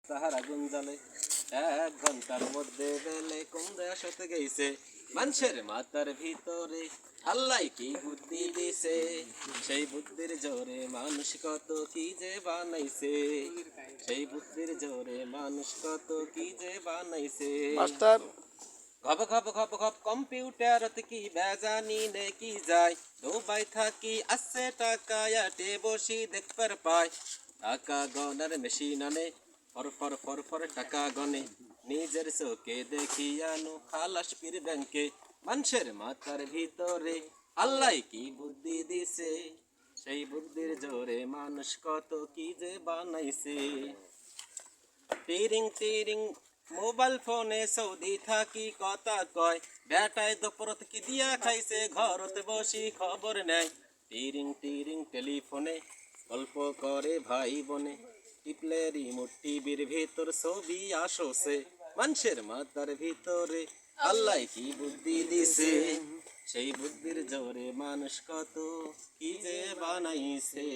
তাহারা গুঞ্জালে 1 ঘন্টার মধ্যে বেলে কুমড়া সতে গেছে মানুষের মাথার ভিতরে আল্লাহ কি বুদ্ধি দিছে সেই বুদ্ধির জোরে মানুষ কত কি যে বানাইছে সেই বুদ্ধির জোরে মানুষ কত কি যে বানাইছে মাস্টার ঘপ ঘপ ঘপ ঘপ কম্পিউটারত কি বেজানি নে কি যায় দুবাই থাকি আসছে টাকা আটে বসি দেখবার পায় টাকা গনার মেশিন আনে ফর ফর ফর ফর টাকা গনে নিজের চোখে দেখি আনো খালাস পীর ব্যাংকে মানুষের মাথার ভিতরে আল্লাহ কি বুদ্ধি দিছে সেই বুদ্ধির জোরে মানুষ কত কি যে বানাইছে টিরিং টিরিং মোবাইল ফোনে সৌদি থাকি কথা কয় বেটায় দুপুরত কি দিয়া খাইছে ঘরতে বসি খবর নেয় টিরিং টিরিং টেলিফোনে গল্প করে ভাই বনে টিপলে রিমোট টিভির ভিতর ছবি আসছে মানুষের মাথার ভিতরে আল্লাহ কি বুদ্ধি দিছে সেই বুদ্ধির জোরে মানুষ কত কি যে বানাইছে